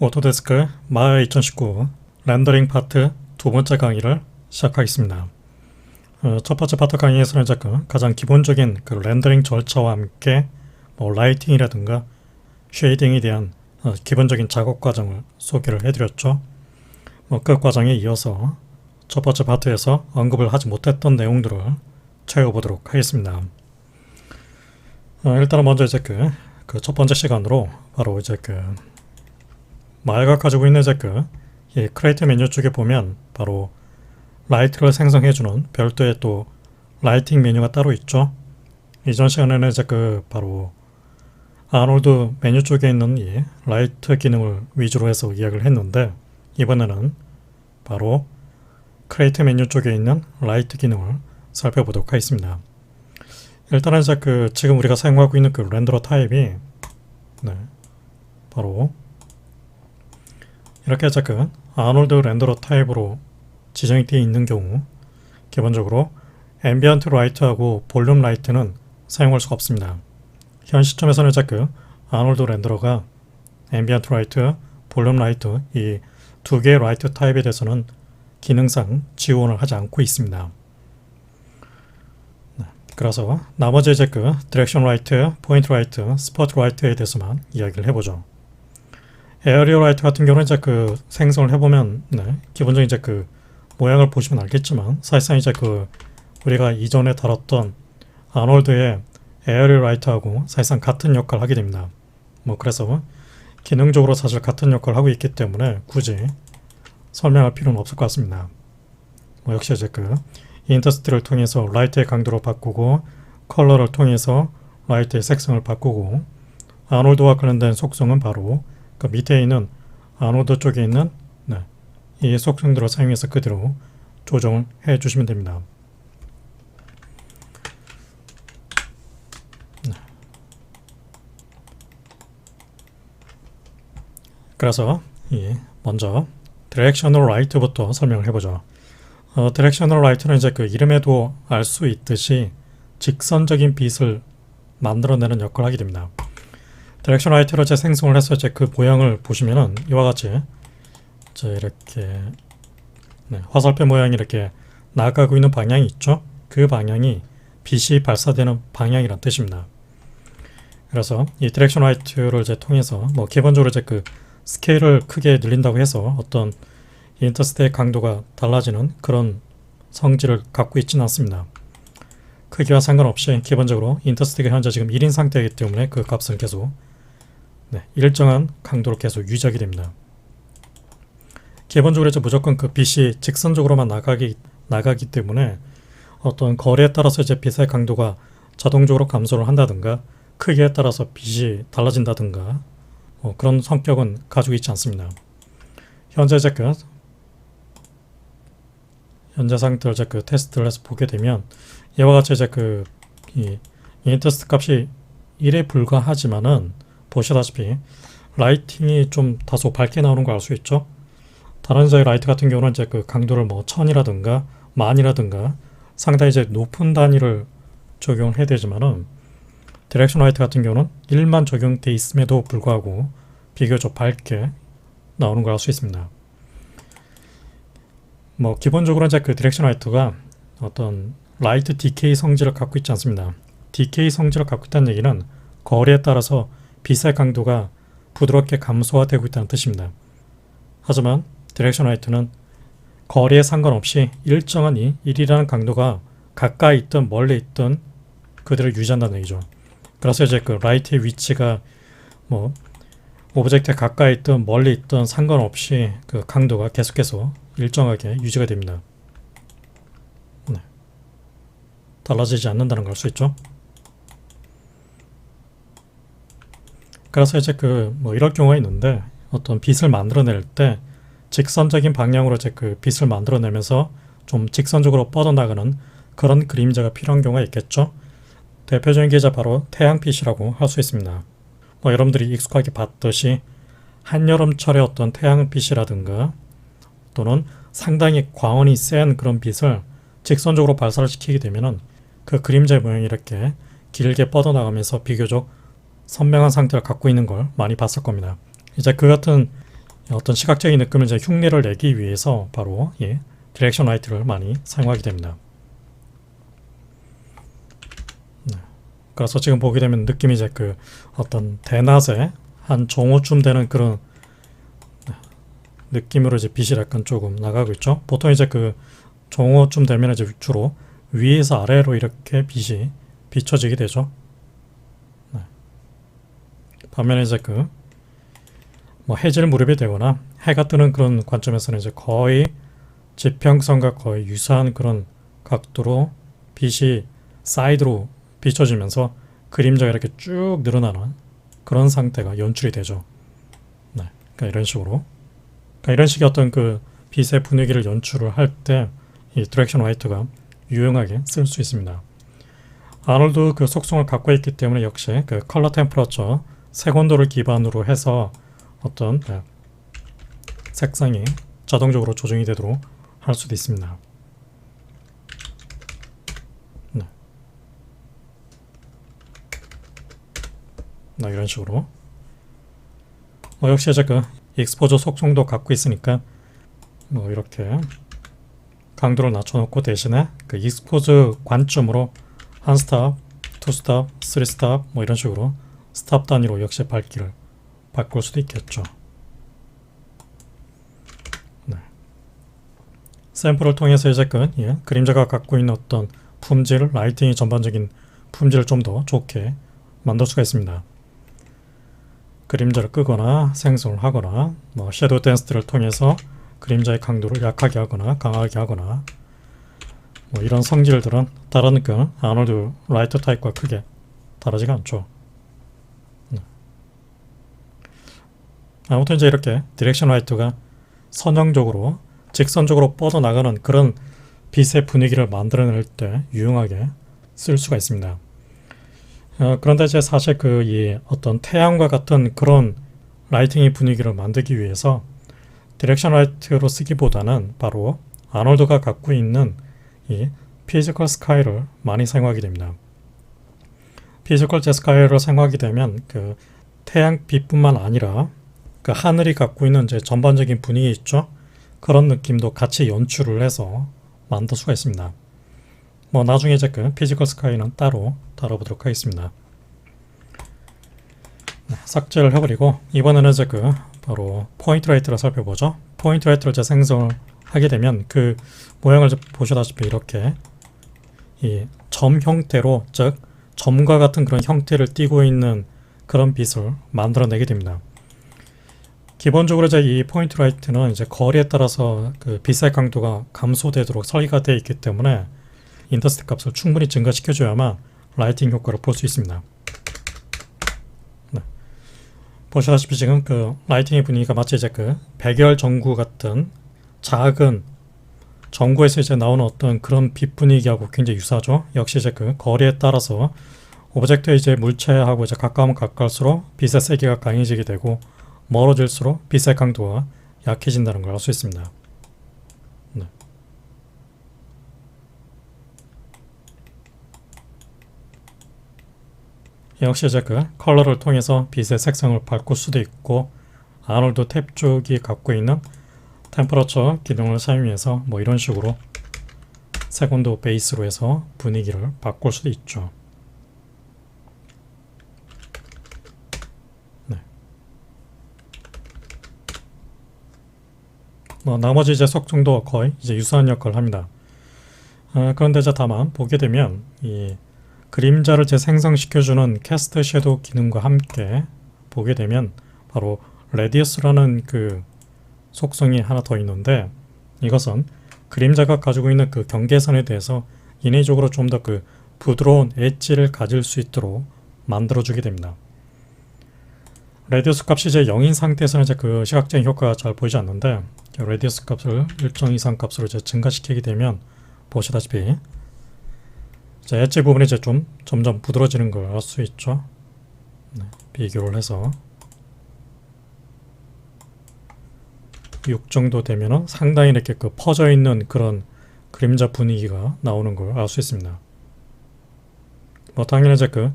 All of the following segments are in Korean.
오토데스크 마야 2019 렌더링 파트 두 번째 강의를 시작하겠습니다. 첫 번째 파트 강의에서는 가장 기본적인 그 렌더링 절차와 함께 라이팅이라든가 쉐이딩에 대한 기본적인 작업 과정을 소개를 해드렸죠. 그 과정에 이어서 첫 번째 파트에서 언급을 하지 못했던 내용들을 채워보도록 하겠습니다. 일단은 먼저 그 첫 번째 시간으로 바로 마야가 가지고 있는 이 크리에이트 메뉴 쪽에 보면 바로 라이트를 생성해주는 별도의 또 라이팅 메뉴가 따로 있죠. 이전 시간에는 바로 아놀드 메뉴 쪽에 있는 이 라이트 기능을 위주로 해서 이야기를 했는데, 이번에는 바로 크리에이트 메뉴 쪽에 있는 라이트 기능을 살펴보도록 하겠습니다. 일단은 지금 우리가 사용하고 있는 그 렌더러 타입이 바로 이렇게 아놀드 렌더러 타입으로 지정이 되어 있는 경우 기본적으로 앰비언트 라이트하고 볼륨 라이트는 사용할 수가 없습니다. 현 시점에서는 아놀드 렌더러가 앰비언트 라이트, 볼륨 라이트 이 두 개의 라이트 타입에 대해서는 기능상 지원을 하지 않고 있습니다. 그래서 나머지 디렉션 라이트, 포인트 라이트, 스포트 라이트에 대해서만 이야기를 해보죠. 에어리어 라이트 같은 경우는 생성을 해보면 기본적인 모양을 보시면 알겠지만, 사실상 우리가 이전에 다뤘던 아놀드의 에어리어 라이트하고 사실상 같은 역할을 하게 됩니다. 그래서 기능적으로 사실 같은 역할을 하고 있기 때문에 굳이 설명할 필요는 없을 것 같습니다. 역시 인터스트를 통해서 라이트의 강도를 바꾸고, 컬러를 통해서 라이트의 색상을 바꾸고, 아놀드와 관련된 속성은 바로 그 밑에 있는 아놀드 쪽에 있는 이 속성들을 사용해서 그대로 조정을 해 주시면 됩니다. 그래서 먼저 디렉셔널 라이트부터 설명을 해보죠. 디렉셔널 라이트는 그 이름에도 알 수 있듯이 직선적인 빛을 만들어내는 역할을 하게 됩니다. 디렉션 라이트를 생성을 해서 그 모양을 보시면은 이와 같이 이렇게 화살표 모양이 이렇게 나가고 있는 방향이 있죠. 그 방향이 빛이 발사되는 방향이란 뜻입니다. 그래서 이 디렉션 라이트를 통해서 기본적으로 그 스케일을 크게 늘린다고 해서 어떤 인터스트의 강도가 달라지는 그런 성질을 갖고 있지는 않습니다. 크기와 상관없이 기본적으로 인터스트가 현재 지금 1인 상태이기 때문에 그 값은 계속 일정한 강도로 계속 유지하게 됩니다. 기본적으로 무조건 그 빛이 직선적으로만 나가기 때문에 어떤 거리에 따라서 빛의 강도가 자동적으로 감소를 한다든가 크기에 따라서 빛이 달라진다든가 그런 성격은 가지고 있지 않습니다. 현재 현재 상태를 테스트를 해서 보게 되면 이와 같이 이 인터스트 값이 1에 불과하지만은 보시다시피 라이팅이 좀 다소 밝게 나오는 걸 알 수 있죠. 다른 라이트 같은 경우는 그 강도를 1000이라든가 10,000이라든가 상당히 높은 단위를 적용을 해야 되지만은 디렉션 라이트 같은 경우는 1만 적용돼 있음에도 불구하고 비교적 밝게 나오는 걸 알 수 있습니다. 기본적으로 그 디렉션 라이트가 어떤 라이트 디케이 성질을 갖고 있지 않습니다. 디케이 성질을 갖고 있다는 얘기는 거리에 따라서 빛의 강도가 부드럽게 감소가 되고 있다는 뜻입니다. 하지만 디렉션 라이트는 거리에 상관없이 일정한 1이라는 강도가 가까이 있든 멀리 있든 그대로 유지한다는 얘기죠. 그래서 그 라이트의 위치가 오브젝트에 가까이 있든 멀리 있든 상관없이 그 강도가 계속해서 일정하게 유지가 됩니다. 달라지지 않는다는 걸 알 수 있죠. 그래서 이럴 경우가 있는데, 어떤 빛을 만들어낼 때 직선적인 방향으로 그 빛을 만들어내면서 좀 직선적으로 뻗어나가는 그런 그림자가 필요한 경우가 있겠죠. 대표적인 게 바로 태양빛이라고 할 수 있습니다. 여러분들이 익숙하게 봤듯이 한여름철의 어떤 태양빛이라든가 또는 상당히 광원이 센 그런 빛을 직선적으로 발사를 시키게 되면은 그 그림자의 모양이 이렇게 길게 뻗어나가면서 비교적 선명한 상태를 갖고 있는 걸 많이 봤을 겁니다. 이제 그 같은 어떤 시각적인 느낌을 이제 흉내를 내기 위해서 바로 디렉션 라이트를 많이 사용하게 됩니다. 그래서 지금 보게 되면 느낌이 이제 그 어떤 대낮에 한 정오쯤 되는 그런 느낌으로 이제 빛이 약간 조금 나가고 있죠. 보통 이제 그 정오쯤 되면 이제 주로 위에서 아래로 이렇게 빛이 비춰지게 되죠. 반면에 이제 그 뭐 해질 무렵이 되거나 해가 뜨는 그런 관점에서는 이제 거의 지평선과 거의 유사한 그런 각도로 빛이 사이드로 비춰지면서 그림자가 이렇게 쭉 늘어나는 그런 상태가 연출이 되죠. 그러니까 이런 식으로, 그러니까 이런 식의 어떤 그 빛의 분위기를 연출을 할 때 이 디렉션 라이트가 유용하게 쓸 수 있습니다. 아놀드 그 속성을 갖고 있기 때문에 역시 그 컬러 템퍼러처 색온도를 기반으로 해서 어떤 색상이 자동적으로 조정이 되도록 할 수도 있습니다. 이런 식으로 역시 이제 그 익스포저 속성도 갖고 있으니까 뭐 이렇게 강도를 낮춰놓고 대신에 그 익스포저 관점으로 한 스탑, 투 스탑, 쓰리 스탑 뭐 이런 식으로 스탑 단위로 역시 밝기를 바꿀 수도 있겠죠. 샘플을 통해서 이제 그림자가 갖고 있는 어떤 품질, 라이팅의 전반적인 품질을 좀 더 좋게 만들 수가 있습니다. 그림자를 끄거나 생성을 하거나 뭐 섀도우 댄스를 통해서 그림자의 강도를 약하게 하거나 강하게 하거나 뭐 이런 성질들은 다른 그 아놀드 라이트 타입과 크게 다르지가 않죠. 아무튼 이제 이렇게 디렉션 라이트가 선형적으로 직선적으로 뻗어나가는 그런 빛의 분위기를 만들어낼 때 유용하게 쓸 수가 있습니다. 그런데 이제 사실 이 어떤 태양과 같은 그런 라이팅의 분위기를 만들기 위해서 디렉션 라이트로 쓰기보다는 바로 아놀드가 갖고 있는 이 피지컬 스카이를 많이 사용하게 됩니다. 피지컬 스카이를 사용하게 되면 그 태양빛뿐만 아니라 그 하늘이 갖고 있는 이제 전반적인 분위기 있죠. 그런 느낌도 같이 연출을 해서 만들 수가 있습니다. 뭐 나중에 이제 그 피지컬 스카이는 따로 다뤄보도록 하겠습니다. 삭제를 해버리고 이번에는 이제 바로 포인트 라이트를 살펴보죠. 포인트 라이트를 이제 생성을 하게 되면 그 모양을 보시다시피 이렇게 이 점 형태로, 즉 점과 같은 그런 형태를 띠고 있는 그런 빛을 만들어내게 됩니다. 기본적으로 이제 이 포인트 라이트는 이제 거리에 따라서 그 빛의 강도가 감소되도록 설계가 되어 있기 때문에 인터스트 값을 충분히 증가시켜줘야만 라이팅 효과를 볼 수 있습니다. 보시다시피 지금 그 라이팅의 분위기가 마치 이제 그 백열 전구 같은 작은 전구에서 이제 나오는 어떤 그런 빛 분위기하고 굉장히 유사하죠. 역시 이제 그 거리에 따라서 오브젝트의 이제 물체하고 이제 가까우면 가까울수록 빛의 세기가 강해지게 되고 멀어질수록 빛의 강도가 약해진다는 걸 알 수 있습니다. 역시 이제 그 컬러를 통해서 빛의 색상을 바꿀 수도 있고 아놀드 탭 쪽이 갖고 있는 템퍼러처 기능을 사용해서 뭐 이런 식으로 색온도 베이스로 해서 분위기를 바꿀 수도 있죠. 뭐 나머지 이제 속성도 거의 이제 유사한 역할을 합니다. 그런데 이제 다만 보게 되면 이 그림자를 재생성시켜주는 캐스트 섀도우 기능과 함께 보게 되면 바로 레디어스라는 그 속성이 하나 더 있는데 이것은 그림자가 가지고 있는 그 경계선에 대해서 인위적으로 좀 더 그 부드러운 엣지를 가질 수 있도록 만들어주게 됩니다. 레디어스 값이 이제 0인 상태에서는 이제 그 시각적인 효과가 잘 보이지 않는데 레디어스 값을 일정 이상 값으로 이제 증가시키게 되면 보시다시피 자, 엣지 부분이 이제 좀 점점 부드러워지는 걸 알 수 있죠. 비교를 해서 6 정도 되면은 상당히 이렇게 그 퍼져 있는 그런 그림자 분위기가 나오는 걸 알 수 있습니다. 뭐 당연히 이제 그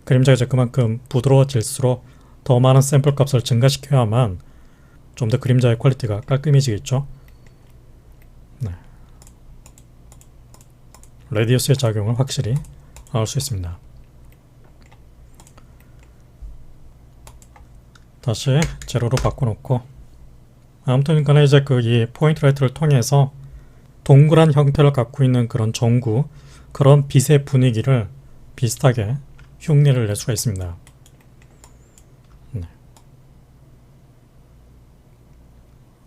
그림자가 이제 그만큼 부드러워질수록 더 많은 샘플 값을 증가시켜야만 좀 더 그림자의 퀄리티가 깔끔해지겠죠. 네. 레디어스의 작용을 확실히 알 수 있습니다. 다시 제로로 바꿔놓고, 아무튼 간에 이제 이 포인트 라이트를 통해서 동그란 형태를 갖고 있는 그런 전구, 그런 빛의 분위기를 비슷하게 흉내를 낼 수가 있습니다. 네.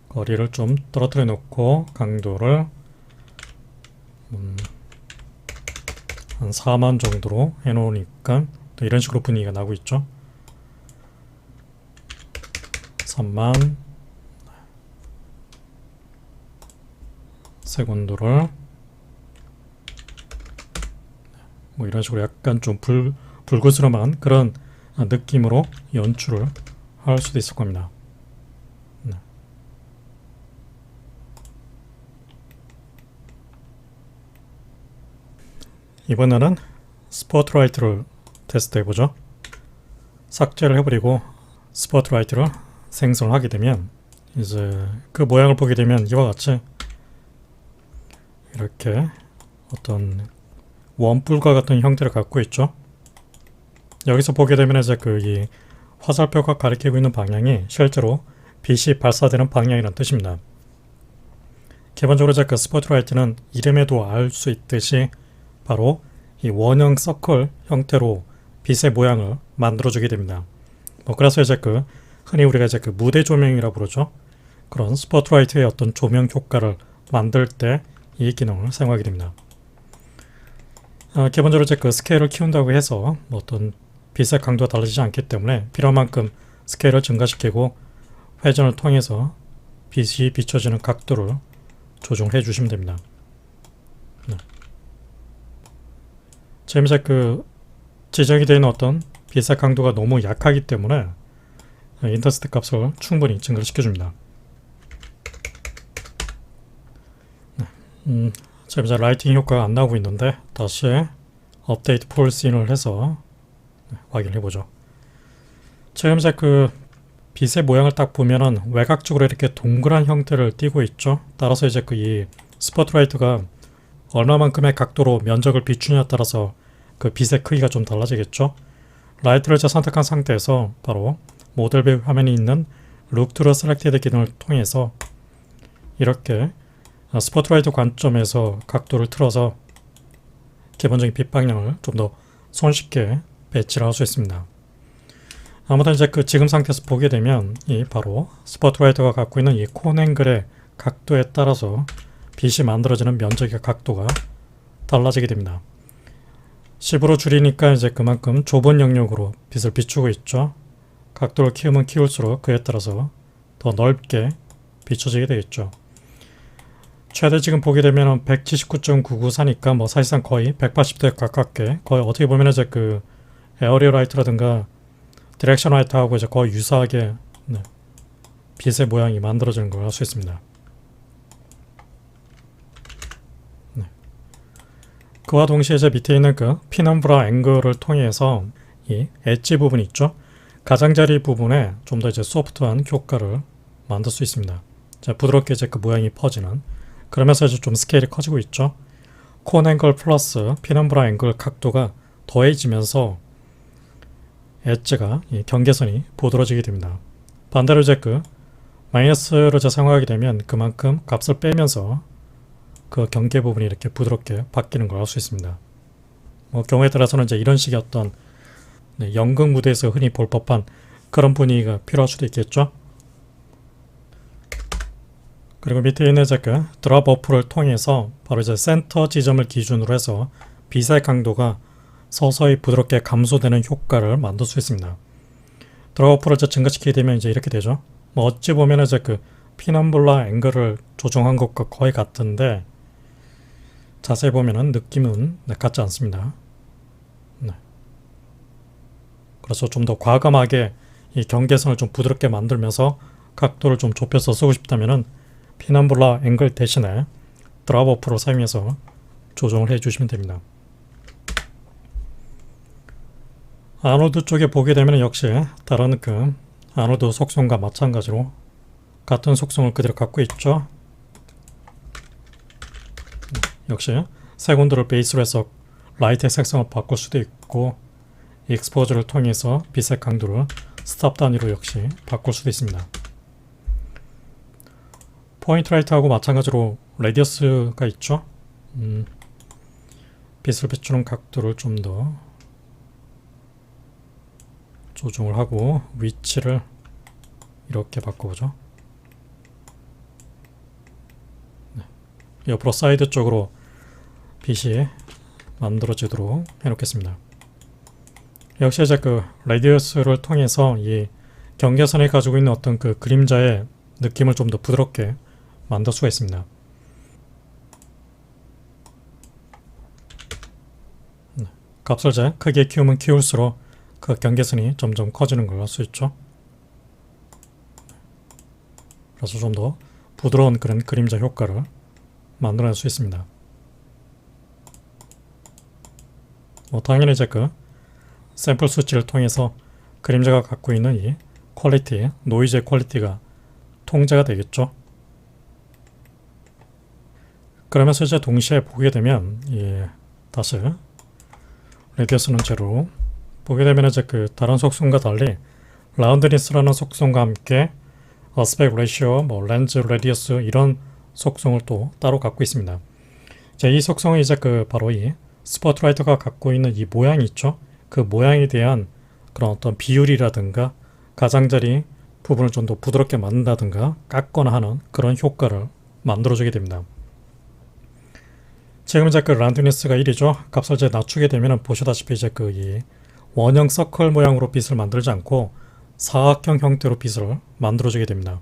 거리를 좀 떨어뜨려 놓고 강도를 한 4만 정도로 해놓으니까 또 이런 식으로 분위기가 나고 있죠. 3만, 세곤도를 뭐 이런 식으로 약간 좀 불그스름한 그런 느낌으로 연출을 할 수도 있을 겁니다. 네. 이번에는 스포트라이트를 테스트 해보죠. 삭제를 해버리고 스포트라이트를 생성을 하게 되면 이제 그 모양을 보게 되면 이와 같이 이렇게 어떤 원뿔과 같은 형태를 갖고 있죠. 여기서 보게 되면 이제 이 화살표가 가리키고 있는 방향이 실제로 빛이 발사되는 방향이라는 뜻입니다. 기본적으로 이제 스포트라이트는 이름에도 알 수 있듯이 바로 이 원형 서클 형태로 빛의 모양을 만들어주게 됩니다. 그래서 이제 흔히 우리가 이제 무대 조명이라고 부르죠. 그런 스포트라이트의 어떤 조명 효과를 만들 때 이 기능을 사용하게 됩니다. 기본적으로 이제 스케일을 키운다고 해서 어떤 빛의 강도가 달라지지 않기 때문에 필요한 만큼 스케일을 증가시키고 회전을 통해서 빛이 비춰지는 각도를 조정해 주시면 됩니다. 네. 지금 이제 지정이 되어 있는 어떤 빛의 강도가 너무 약하기 때문에 인터스트 값을 충분히 증가를 시켜줍니다. 지금 이제 라이팅 효과가 안 나오고 있는데 다시 업데이트 폴씬을 해서 확인을 해보죠. 지금 이제 빛의 모양을 딱 보면은 외곽적으로 이렇게 동그란 형태를 띠고 있죠. 따라서 이제 이 스포트라이트가 얼마만큼의 각도로 면적을 비추냐에 따라서 빛의 크기가 좀 달라지겠죠. 라이트를 선택한 상태에서 바로 모델 뷰 화면이 있는 Look to the Selected 기능을 통해서 이렇게 스포트라이트 관점에서 각도를 틀어서 기본적인 빛 방향을 좀 더 손쉽게 배치를 할 수 있습니다. 아무튼 이제 지금 상태에서 보게 되면 이 바로 스포트라이트가 갖고 있는 이 콘 앵글의 각도에 따라서 빛이 만들어지는 면적의 각도가 달라지게 됩니다. 10으로 줄이니까 이제 그만큼 좁은 영역으로 빛을 비추고 있죠. 각도를 키우면 키울수록 그에 따라서 더 넓게 비춰지게 되겠죠. 최대 지금 보게 되면 179.994니까 뭐 사실상 거의 180도에 가깝게, 거의 어떻게 보면 이제 에어리어 라이트라든가 디렉션 라이트하고 이제 거의 유사하게 빛의 모양이 만들어지는 걸 알 수 있습니다. 네. 그와 동시에 이제 밑에 있는 피넘브라 앵글을 통해서 이 엣지 부분 있죠. 가장자리 부분에 좀 더 이제 소프트한 효과를 만들 수 있습니다. 자, 부드럽게 이제 모양이 퍼지는, 그러면서 이제 좀 스케일이 커지고 있죠. 콘 앵글 플러스 피넘브라 앵글 각도가 더해지면서 엣지가, 이 경계선이 부드러워지게 됩니다. 반대로 이제 마이너스를 사용하게 되면 그만큼 값을 빼면서 경계 부분이 이렇게 부드럽게 바뀌는 걸 알 수 있습니다. 경우에 따라서는 이제 이런 식의 어떤 연극 무대에서 흔히 볼 법한 그런 분위기가 필요할 수도 있겠죠. 그리고 밑에 있는 이제 드랍 오프를 통해서 바로 이제 센터 지점을 기준으로 해서 빛의 강도가 서서히 부드럽게 감소되는 효과를 만들 수 있습니다. 드랍 오프를 증가시키게 되면 이제 이렇게 되죠. 어찌 보면 이제 피넘블라 앵글을 조정한 것과 거의 같은데 자세히 보면은 느낌은 같지 않습니다. 네. 그래서 좀 더 과감하게 이 경계선을 좀 부드럽게 만들면서 각도를 좀 좁혀서 쓰고 싶다면은 피넘블라 앵글 대신에 드랍 오프를 사용해서 조정을 해주시면 됩니다. 아노드 쪽에 보게 되면 역시 다른 아노드 속성과 마찬가지로 같은 속성을 그대로 갖고 있죠. 역시 색온도를 베이스로 해서 라이트의 색상을 바꿀 수도 있고, 익스포저를 통해서 빛의 강도를 스탑 단위로 역시 바꿀 수도 있습니다. 포인트 라이트하고 마찬가지로 레디어스가 있죠. 빛을 비추는 각도를 좀 더 조정을 하고 위치를 이렇게 바꿔보죠. 네. 옆으로 사이드 쪽으로 빛이 만들어지도록 해놓겠습니다. 역시 이제 그 레디어스를 통해서 이 경계선이 가지고 있는 어떤 그 그림자의 느낌을 좀 더 부드럽게 만들 수가 있습니다. 네. 값을 이제 크게 키우면 키울수록 그 경계선이 점점 커지는 걸 알 수 있죠. 그래서 좀 더 부드러운 그런 그림자 효과를 만들어낼 수 있습니다. 당연히 이제 그 샘플 수치를 통해서 그림자가 갖고 있는 이 퀄리티, 노이즈의 퀄리티가 통제가 되겠죠. 그러면서 이제 동시에 보게 되면 다시 레디어스는 제로 보게 되면 이제 그 다른 속성과 달리 라운드니스라는 속성과 함께 어스펙트 레이시오, 렌즈 레디어스 이런 속성을 또 따로 갖고 있습니다. 이 속성은 이제 그 바로 이 스포트라이트가 갖고 있는 이 모양이 있죠. 그 모양에 대한 그런 어떤 비율이라든가 가장자리 부분을 좀 더 부드럽게 만든다든가 깎거나 하는 그런 효과를 만들어주게 됩니다. 지금 이제 그 라운드니스가 1이죠. 값을 이제 낮추게 되면 보시다시피 이제 그 이 원형 서클 모양으로 빛을 만들지 않고 사각형 형태로 빛을 만들어주게 됩니다.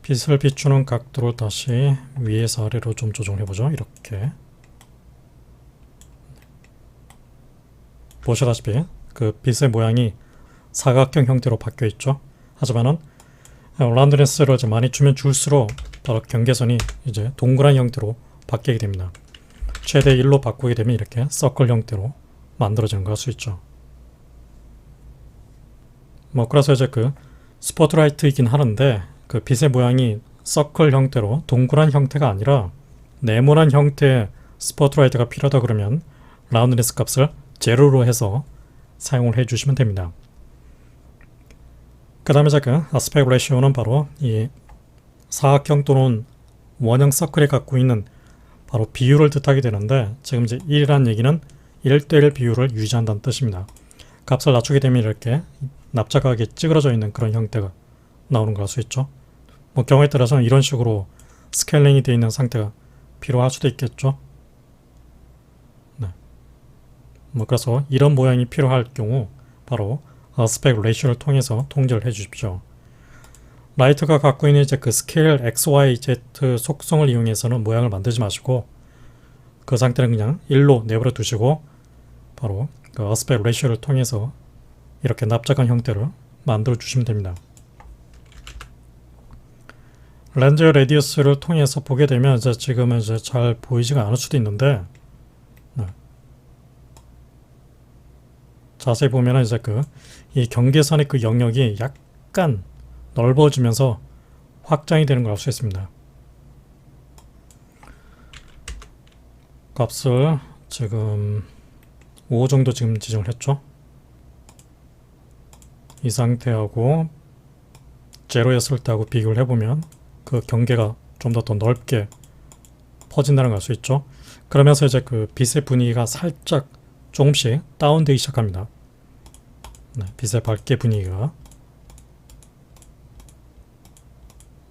빛을 비추는 각도를 다시 위에서 아래로 좀 조정해보죠. 이렇게 보시다시피 그 빛의 모양이 사각형 형태로 바뀌어 있죠. 하지만은 라운드니스를 이제 많이 주면 줄수록 바로 경계선이 이제 동그란 형태로 바뀌게 됩니다. 최대 1로 바꾸게 되면 이렇게 서클 형태로 만들어지는 걸 알 수 있죠. 그래서 이제 그 스포트라이트이긴 하는데 그 빛의 모양이 서클 형태로 동그란 형태가 아니라 네모난 형태의 스포트라이트가 필요하다 그러면 라운드니스 값을 제로로 해서 사용을 해주시면 됩니다. 그 다음에 이제 그 아스펙트 레이시오는 바로 이 사각형 또는 원형 서클이 갖고 있는 바로 비율을 뜻하게 되는데, 지금 이제 1이라는 얘기는 1:1 비율을 유지한다는 뜻입니다. 값을 낮추게 되면 이렇게 납작하게 찌그러져 있는 그런 형태가 나오는 걸 알 수 있죠. 경우에 따라서는 이런 식으로 스케일링이 되어 있는 상태가 필요할 수도 있겠죠. 네. 그래서 이런 모양이 필요할 경우 바로 아스펙트 레이시오를 통해서 통제를 해 주십시오. 라이트가 갖고 있는 이제 그 스케일 XYZ 속성을 이용해서는 모양을 만들지 마시고 그 상태는 그냥 1로 내버려 두시고 바로 그 아스펙트 레이시오를 통해서 이렇게 납작한 형태를 만들어 주시면 됩니다. 렌즈 레디어스를 통해서 보게 되면 이제 지금은 이제 잘 보이지가 않을 수도 있는데, 네. 자세히 보면은 이제 그 이 경계선의 그 영역이 약간 넓어지면서 확장이 되는 걸 알 수 있습니다. 값을 지금 5 정도 지금 지정을 했죠. 이 상태하고 제로였을 때하고 비교를 해보면 그 경계가 좀 더 넓게 퍼진다는 걸 알 수 있죠. 그러면서 이제 그 빛의 분위기가 살짝 조금씩 다운되기 시작합니다. 네, 빛의 밝기 분위기가.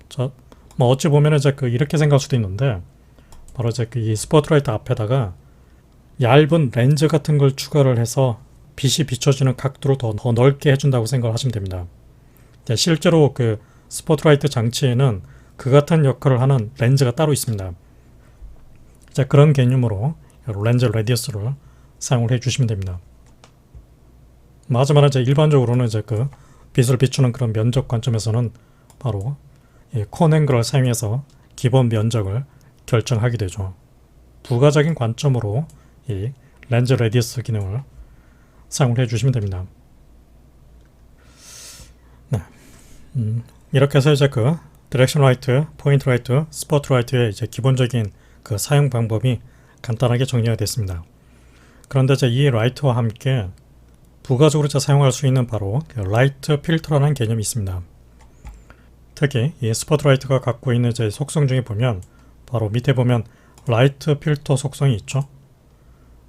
자, 어찌 보면 이제 그 이렇게 생각할 수도 있는데, 바로 이제 그 이 스포트라이트 앞에다가 얇은 렌즈 같은 걸 추가를 해서 빛이 비춰지는 각도를 더 넓게 해준다고 생각을 하시면 됩니다. 실제로 그 스포트라이트 장치에는 그 같은 역할을 하는 렌즈가 따로 있습니다. 자, 그런 개념으로 렌즈 레디어스를 사용을 해주시면 됩니다. 하지만 이제 일반적으로는 이제 그 빛을 비추는 그런 면적 관점에서는 바로 이 콘앵글을 사용해서 기본 면적을 결정하게 되죠. 부가적인 관점으로 이 렌즈 레디어스 기능을 사용을 해주시면 됩니다. 네. 이렇게 해서 이제 그 디렉션 라이트, 포인트 라이트, 스포트 라이트의 이제 기본적인 그 사용 방법이 간단하게 정리가 됐습니다. 그런데 이제 이 라이트와 함께 부가적으로 사용할 수 있는 바로 그 라이트 필터라는 개념이 있습니다. 특히 이 스포트라이트가 갖고 있는 이제 속성 중에 보면 바로 밑에 보면 라이트 필터 속성이 있죠.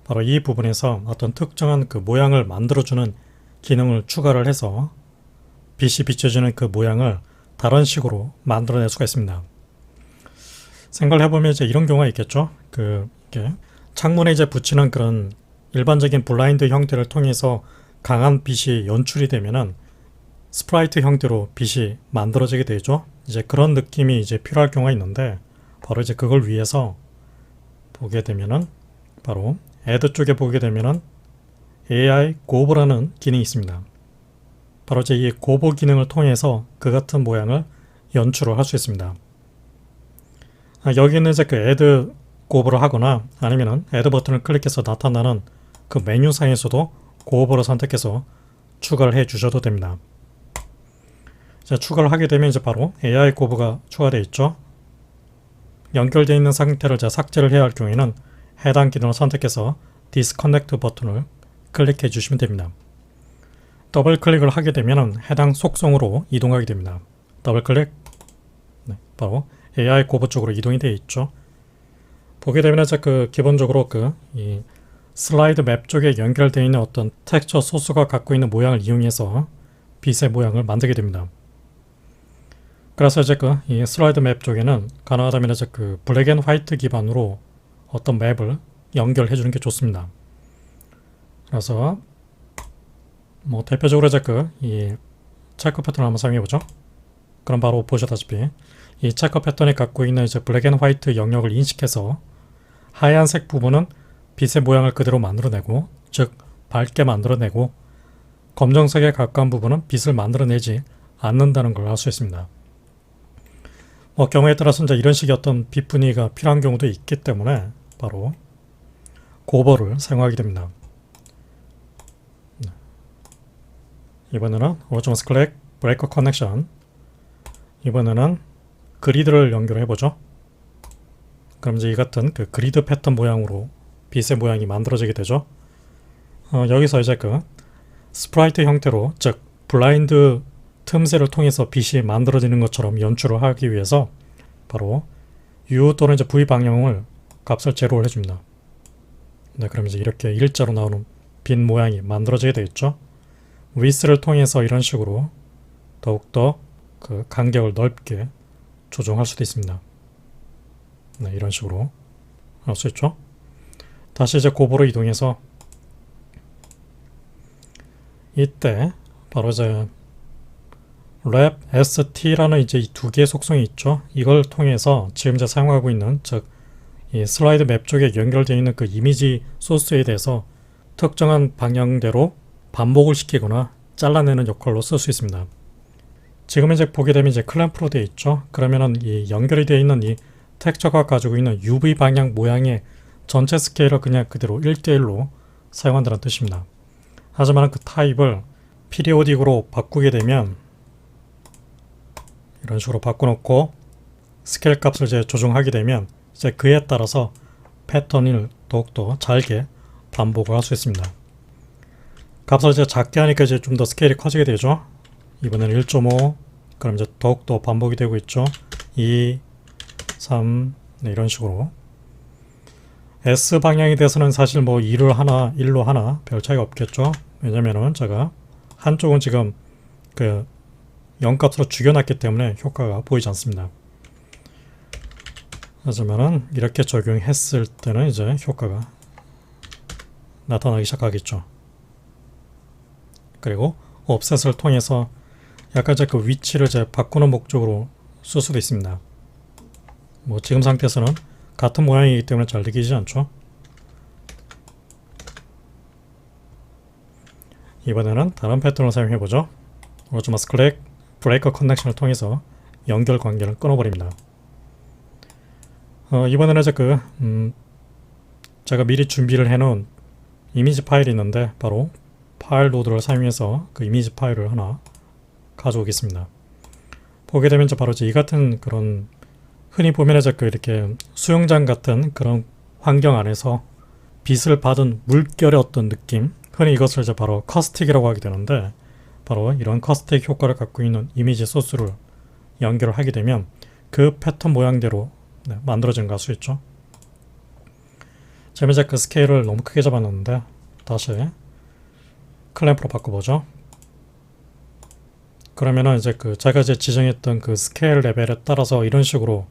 바로 이 부분에서 어떤 특정한 그 모양을 만들어주는 기능을 추가를 해서 빛이 비춰지는 그 모양을 다른 식으로 만들어낼 수가 있습니다. 생각을 해보면 이제 이런 경우가 있겠죠. 이렇게 창문에 이제 붙이는 그런 일반적인 블라인드 형태를 통해서 강한 빛이 연출이 되면은 스프라이트 형태로 빛이 만들어지게 되죠. 이제 그런 느낌이 이제 필요할 경우가 있는데 바로 이제 그걸 위해서 보게 되면은 바로 애드 쪽에 보게 되면은 AI 고보라는 기능이 있습니다. 바로 이제 이 고보 기능을 통해서 그 같은 모양을 연출을 할 수 있습니다. 여기는 이제 그 애드 고보를 하거나 아니면은 애드 버튼을 클릭해서 나타나는 그 메뉴상에서도 고보를 선택해서 추가를 해 주셔도 됩니다. 자, 추가를 하게 되면 이제 바로 AI 고보가 추가되어 있죠. 연결되어 있는 상태를 삭제를 해야 할 경우에는 해당 기능을 선택해서 디스커넥트 버튼을 클릭해 주시면 됩니다. 더블 클릭을 하게 되면 해당 속성으로 이동하게 됩니다. 더블 클릭, 바로 AI 고보 쪽으로 이동이 되어 있죠. 보게 되면 이제 기본적으로 이 슬라이드 맵 쪽에 연결되어 있는 어떤 텍스처 소스가 갖고 있는 모양을 이용해서 빛의 모양을 만들게 됩니다. 그래서 이제 이 슬라이드 맵 쪽에는 가능하다면 이제 블랙 앤 화이트 기반으로 어떤 맵을 연결해 주는 게 좋습니다. 그래서 뭐 대표적으로 이제 이 체크 패턴을 한번 사용해 보죠. 그럼 바로 보셨다시피 이 체크 패턴이 갖고 있는 이제 블랙 앤 화이트 영역을 인식해서 하얀색 부분은 빛의 모양을 그대로 만들어내고, 즉 밝게 만들어내고, 검정색에 가까운 부분은 빛을 만들어내지 않는다는 걸 알 수 있습니다. 뭐 경우에 따라서 이제 이런 식의 어떤 빛 분위기가 필요한 경우도 있기 때문에 바로 고버를 사용하게 됩니다. 이번에는 오른쪽 마우스 클릭, 브레이커 커넥션. 이번에는 그리드를 연결해 보죠. 그럼 이제 이 같은 그리드 패턴 모양으로 빛의 모양이 만들어지게 되죠. 여기서 이제 스프라이트 형태로, 즉 블라인드 틈새를 통해서 빛이 만들어지는 것처럼 연출을 하기 위해서 바로 U 또는 이제 V 방향을 값을 제로를 해줍니다. 네, 그럼 이제 이렇게 일자로 나오는 빛 모양이 만들어지게 되겠죠. 위스를 통해서 이런 식으로 더욱더 간격을 넓게 조정할 수도 있습니다. 네, 이런 식으로 할 수 있죠. 다시 이제 고보로 이동해서 이때 바로 이제 랩 ST라는 이제 이 두 개의 속성이 있죠. 이걸 통해서 지금 이제 사용하고 있는, 즉 이 슬라이드 맵 쪽에 연결되어 있는 그 이미지 소스에 대해서 특정한 방향대로 반복을 시키거나 잘라내는 역할로 쓸 수 있습니다. 지금 이제 보게 되면 이제 클램프로 되어 있죠. 그러면은 이 연결이 되어 있는 이 텍스처가 가지고 있는 UV 방향 모양의 전체 스케일을 그냥 그대로 1대1로 사용한다는 뜻입니다. 하지만 그 타입을 피리오딕으로 바꾸게 되면 이런 식으로 바꿔놓고 스케일 값을 이제 조정하게 되면 이제 그에 따라서 패턴을 더욱더 잘게 반복을 할 수 있습니다. 값을 이제 작게 하니까 이제 좀 더 스케일이 커지게 되죠. 이번에는 1.5, 그럼 이제 더욱더 반복이 되고 있죠. 2, 3, 네, 이런 식으로. S 방향에 대해서는 사실 뭐 2를 하나, 1로 하나 별 차이가 없겠죠. 왜냐면은 제가 한쪽은 지금 0값으로 죽여놨기 때문에 효과가 보이지 않습니다. 하지만은 이렇게 적용했을 때는 이제 효과가 나타나기 시작하겠죠. 그리고 옵셋을 통해서 약간 이제 위치를 이제 바꾸는 목적으로 쓸 수도 있습니다. 뭐 지금 상태에서는 같은 모양이기 때문에 잘 느끼지 않죠. 이번에는 다른 패턴을 사용해 보죠. 오른쪽 마우스 클릭, 브레이커 커넥션을 통해서 연결 관계를 끊어버립니다. 이번에는 이제 제가 미리 준비를 해놓은 이미지 파일이 있는데 바로 파일 로드를 사용해서 그 이미지 파일을 하나 가져오겠습니다. 보게 되면 이제 바로 이제 이 같은 그런 흔히 보면 이제 이렇게 수영장 같은 그런 환경 안에서 빛을 받은 물결의 어떤 느낌, 흔히 이것을 이제 바로 커스틱이라고 하게 되는데, 바로 이런 커스틱 효과를 갖고 있는 이미지 소스를 연결을 하게 되면 그 패턴 모양대로 만들어지는 걸 알 수 있죠. 지금 이제 그 스케일을 너무 크게 잡아놨는데 다시 클램프로 바꿔보죠. 그러면은 이제 제가 이제 지정했던 그 스케일 레벨에 따라서 이런 식으로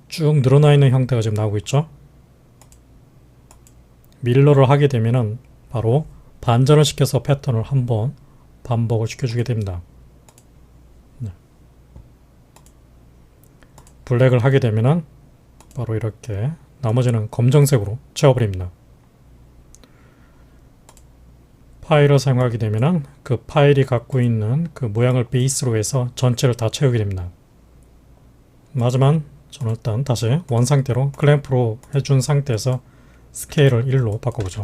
쭉 늘어나 있는 형태가 지금 나오고 있죠. 밀러를 하게 되면은 바로 반전을 시켜서 패턴을 한번 반복을 시켜주게 됩니다. 블랙을 하게 되면은 바로 이렇게 나머지는 검정색으로 채워버립니다. 파일을 사용하게 되면은 그 파일이 갖고 있는 그 모양을 베이스로 해서 전체를 다 채우게 됩니다. 하지만 저는 일단 다시 원 상태로 클램프로 해준 상태에서 스케일을 1로 바꿔보죠.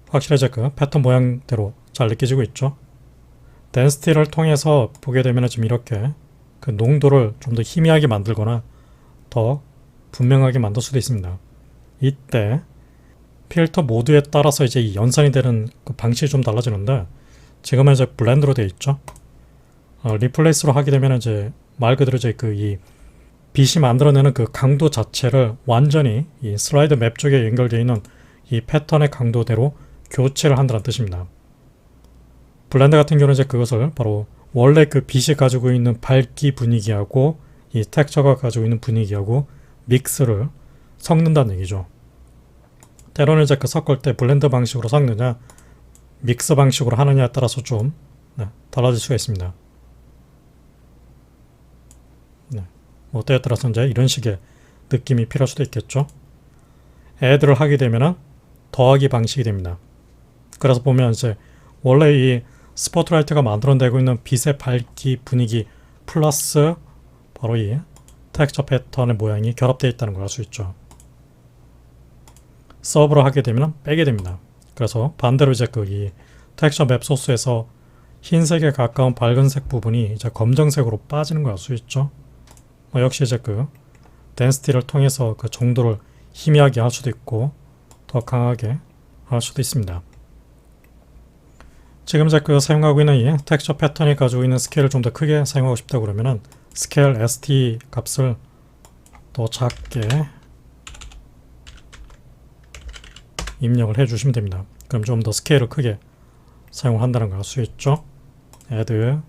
확실히 이제 그 패턴 모양대로 잘 느껴지고 있죠. 덴시티를 통해서 보게 되면 지금 이렇게 그 농도를 좀 더 희미하게 만들거나 더 분명하게 만들 수도 있습니다. 이때 필터 모드에 따라서 이제 이 연산이 되는 그 방식이 좀 달라지는데, 지금은 이제 블렌드로 되어 있죠. 리플레이스로 하게 되면 이제 말 그대로 이제 이 빛이 만들어내는 그 강도 자체를 완전히 이 슬라이드 맵 쪽에 연결되어 있는 이 패턴의 강도대로 교체를 한다는 뜻입니다. 블렌드 같은 경우는 이제 그것을 바로 원래 그 빛이 가지고 있는 밝기 분위기하고 이 텍스처가 가지고 있는 분위기하고 믹스를 섞는다는 얘기죠. 때로는 이제 섞을 때 블렌드 방식으로 섞느냐 믹스 방식으로 하느냐에 따라서 좀 달라질 수가 있습니다. 뭐 때에 따라서 이제 이런 식의 느낌이 필요할 수도 있겠죠. 애드를 하게 되면은 더하기 방식이 됩니다. 그래서 보면 이제 원래 이 스포트라이트가 만들어내고 있는 빛의 밝기 분위기 플러스 바로 이 텍스처 패턴의 모양이 결합되어 있다는 걸 알 수 있죠. 서브로 하게 되면 빼게 됩니다. 그래서 반대로 이제 이 텍스처 맵 소스에서 흰색에 가까운 밝은색 부분이 이제 검정색으로 빠지는 걸 알 수 있죠. 역시 이제 덴시티를 통해서 그 정도를 희미하게 할 수도 있고 더 강하게 할 수도 있습니다. 지금 이제 사용하고 있는 이 텍스처 패턴이 가지고 있는 스케일을 좀 더 크게 사용하고 싶다 그러면은 스케일 ST 값을 더 작게 입력을 해 주시면 됩니다. 그럼 좀 더 스케일을 크게 사용을 한다는 걸 알 수 있죠. 애드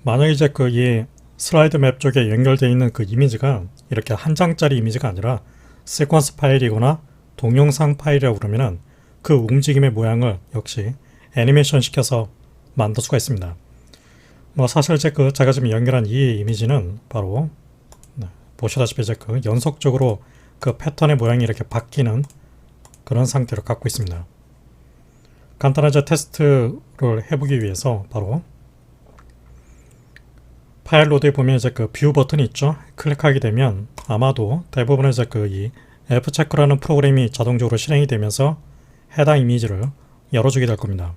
만약에 이제 이 슬라이드 맵 쪽에 연결되어 있는 그 이미지가 이렇게 한 장짜리 이미지가 아니라 시퀀스 파일이거나 동영상 파일이라고 그러면은 그 움직임의 모양을 역시 애니메이션 시켜서 만들 수가 있습니다. 뭐 사실 이제 제가 지금 연결한 이 이미지는 바로 보시다시피 이제 연속적으로 그 패턴의 모양이 이렇게 바뀌는 그런 상태를 갖고 있습니다. 간단한 이제 테스트를 해보기 위해서 바로 파일 로드에 보면 이제 뷰 버튼이 있죠. 클릭하게 되면 아마도 대부분의 이제 이 F체크라는 프로그램이 자동적으로 실행이 되면서 해당 이미지를 열어주게 될 겁니다.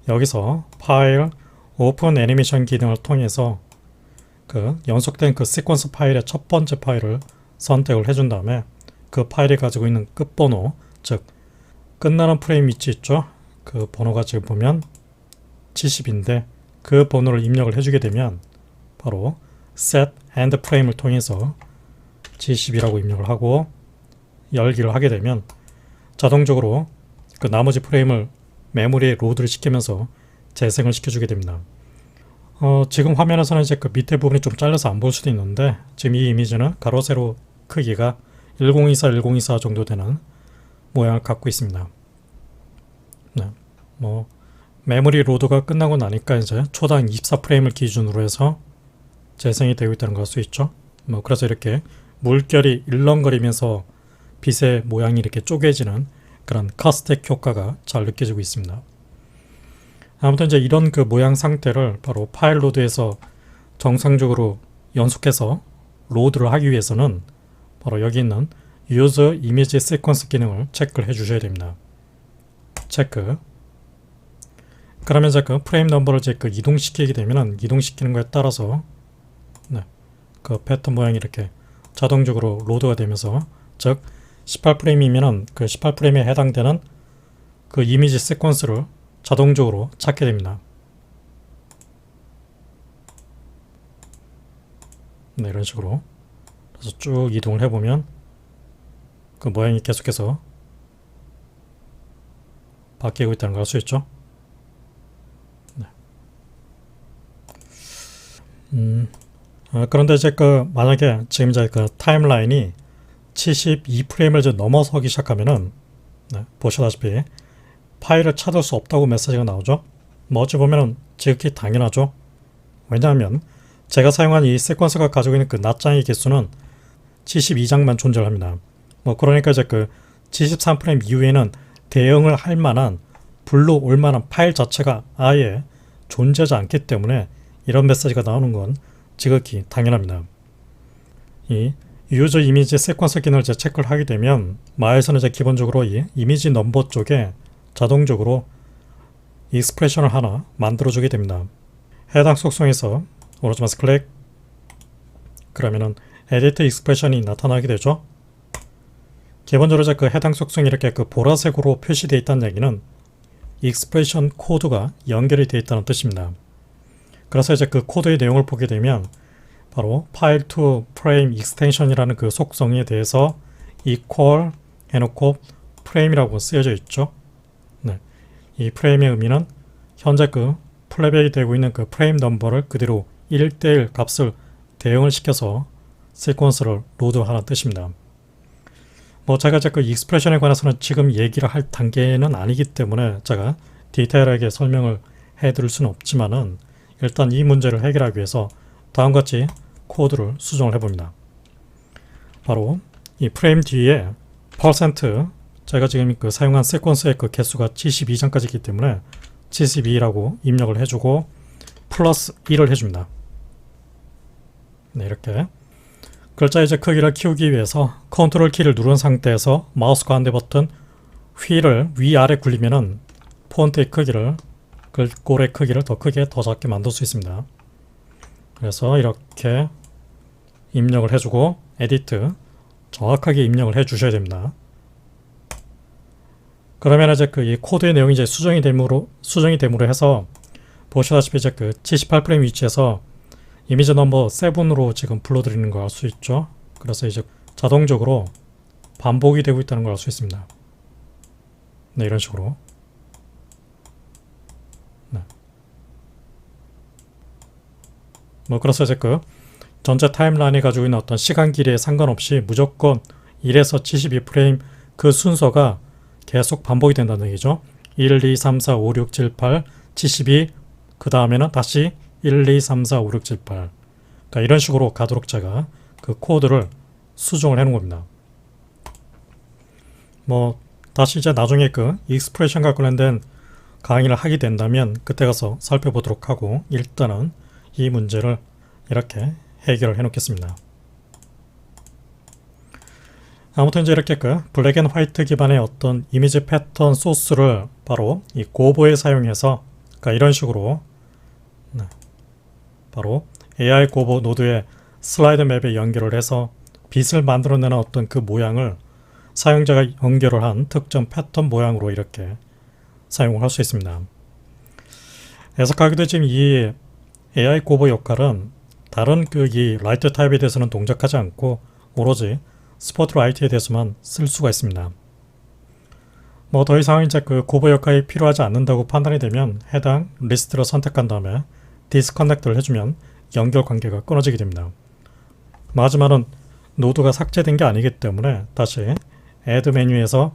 여기서 파일 오픈 애니메이션 기능을 통해서 연속된 시퀀스 파일의 첫 번째 파일을 선택을 해준 다음에 그 파일이 가지고 있는 끝번호, 즉 끝나는 프레임 위치 있죠. 그 번호가 지금 보면 70인데 그 번호를 입력을 해주게 되면 바로 set end frame을 통해서 70이라고 입력을 하고 열기를 하게 되면 자동적으로 나머지 프레임을 메모리에 로드를 시키면서 재생을 시켜주게 됩니다. 지금 화면에서는 이제 밑에 부분이 좀 잘려서 안 보일 수도 있는데 지금 이 이미지는 가로 세로 크기가 1024, 1024 정도 되는 모양을 갖고 있습니다. 뭐 메모리 로드가 끝나고 나니까 이제 초당 24프레임을 기준으로 해서 재생이 되고 있다는 걸 알 수 있죠. 그래서 이렇게 물결이 일렁거리면서 빛의 모양이 이렇게 쪼개지는 그런 카스텍 효과가 잘 느껴지고 있습니다. 아무튼 이제 이런 모양 상태를 바로 파일 로드에서 정상적으로 연속해서 로드를 하기 위해서는 바로 여기 있는 Use Image Sequence 기능을 체크를 해 주셔야 됩니다. 체크 그러면 이제 그 프레임 넘버를 이제 그 이동시키게 되면은 이동시키는 거에 따라서 그 패턴 모양이 이렇게 자동적으로 로드가 되면서, 즉 18프레임이면은 그 18프레임에 해당되는 그 이미지 세퀀스를 자동적으로 찾게 됩니다. 이런 식으로. 그래서 쭉 이동을 해보면 그 모양이 계속해서 바뀌고 있다는 걸 알 수 있죠. 그런데 이제 그 만약에 지금 이제 그 타임라인이 72프레임을 이제 넘어서기 시작하면은 보시다시피 파일을 찾을 수 없다고 메시지가 나오죠. 어찌 보면은 지극히 당연하죠. 왜냐하면 제가 사용한 이 세퀀스가 가지고 있는 그 낱장의 개수는 72장만 존재합니다. 그러니까 이제 그 73프레임 이후에는 대응을 할 만한, 불러 올 만한 파일 자체가 아예 존재하지 않기 때문에 이런 메시지가 나오는 건 지극히 당연합니다. 이 유저 이미지 세퀀스 기능을 이제 체크를 하게 되면 마에서는 이제 기본적으로 이 이미지 넘버 쪽에 자동적으로 익스프레션을 하나 만들어주게 됩니다. 해당 속성에서 오른쪽 마우스 클릭, 그러면은 에디트 익스프레션이 나타나게 되죠. 기본적으로 이제 그 해당 속성이 이렇게 그 보라색으로 표시되어 있다는 얘기는 익스프레션 코드가 연결이 되어 있다는 뜻입니다. 그래서 이제 그 코드의 내용을 보게 되면 바로 파일 to frame extension이라는 그 속성에 대해서 equal 해놓고 frame이라고 쓰여져 있죠. 이 프레임의 의미는 현재 그 플레이백이 되고 있는 그 프레임 넘버를 그대로 1대1 값을 대응을 시켜서 세퀀스를 로드하는 뜻입니다. 제가 이제 그 익스프레션에 관해서는 지금 얘기를 할 단계는 아니기 때문에 제가 디테일하게 설명을 해드릴 수는 없지만은 일단 이 문제를 해결하기 위해서 다음과 같이 코드를 수정을 해봅니다. 바로 이 프레임 뒤에 %, 제가 지금 그 사용한 세퀀스의 그 개수가 72장까지 있기 때문에 72라고 입력을 해주고 플러스 1을 해줍니다. 이렇게 글자의 이제 크기를 키우기 위해서 컨트롤 키를 누른 상태에서 마우스 가운데 버튼 휠을 위아래 굴리면은 폰트의 크기를, 글꼴의 크기를 더 크게 더 작게 만들 수 있습니다. 그래서 이렇게 입력을 해주고 에디트 정확하게 입력을 해주셔야 됩니다. 그러면 이제 그 이 코드의 내용이 이제 수정이 됨으로 해서 보시다시피 이제 그 78프레임 위치에서 이미지 넘버 7으로 지금 불러드리는 걸 알 수 있죠. 그래서 이제 자동적으로 반복이 되고 있다는 걸 알 수 있습니다. 이런 식으로. 그래서 이제 그 전체 타임라인이 가지고 있는 어떤 시간 길이에 상관없이 무조건 1에서 72프레임 그 순서가 계속 반복이 된다는 얘기죠. 1, 2, 3, 4, 5, 6, 7, 8, 72, 그 다음에는 다시 1, 2, 3, 4, 5, 6, 7, 8. 그러니까 이런 식으로 가도록 제가 그 코드를 수정을 해 놓은 겁니다. 다시 이제 나중에 그 익스프레션과 관련된 강의를 하게 된다면 그때 가서 살펴보도록 하고, 일단은 이 문제를 이렇게 해결을 해 놓겠습니다. 아무튼 이제 이렇게 그 블랙 앤 화이트 기반의 어떤 이미지 패턴 소스를 바로 이 고보에 사용해서, 그러니까 이런 식으로 바로 AI 고보 노드의 슬라이드 맵에 연결을 해서 빛을 만들어내는 어떤 그 모양을 사용자가 연결을 한 특정 패턴 모양으로 이렇게 사용을 할 수 있습니다. 해석하기도 지금 이 AI 고보 역할은 다른 그 이 라이트 타입에 대해서는 동작하지 않고 오로지 스포트라이트에 대해서만 쓸 수가 있습니다. 더 이상 이제 그 고보 역할이 필요하지 않는다고 판단이 되면 해당 리스트를 선택한 다음에 디스커넥트를 해주면 연결 관계가 끊어지게 됩니다. 하지만은 노드가 삭제된 게 아니기 때문에 다시 애드 메뉴에서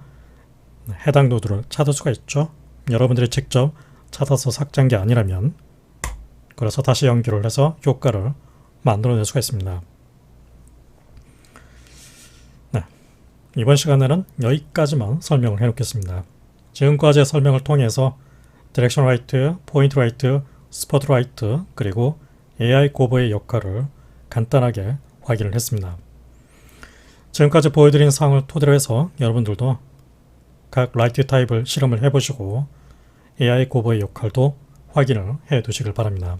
해당 노드를 찾을 수가 있죠. 여러분들이 직접 찾아서 삭제한 게 아니라면. 그래서 다시 연결을 해서 효과를 만들어낼 수가 있습니다. 이번 시간에는 여기까지만 설명을 해놓겠습니다. 지금까지의 설명을 통해서 디렉션 라이트, 포인트 라이트, 스포트 라이트, 그리고 AI 고보의 역할을 간단하게 확인을 했습니다. 지금까지 보여드린 사항을 토대로 해서 여러분들도 각 라이트 타입을 실험을 해보시고 AI 고버의 역할도 확인을 해 두시길 바랍니다.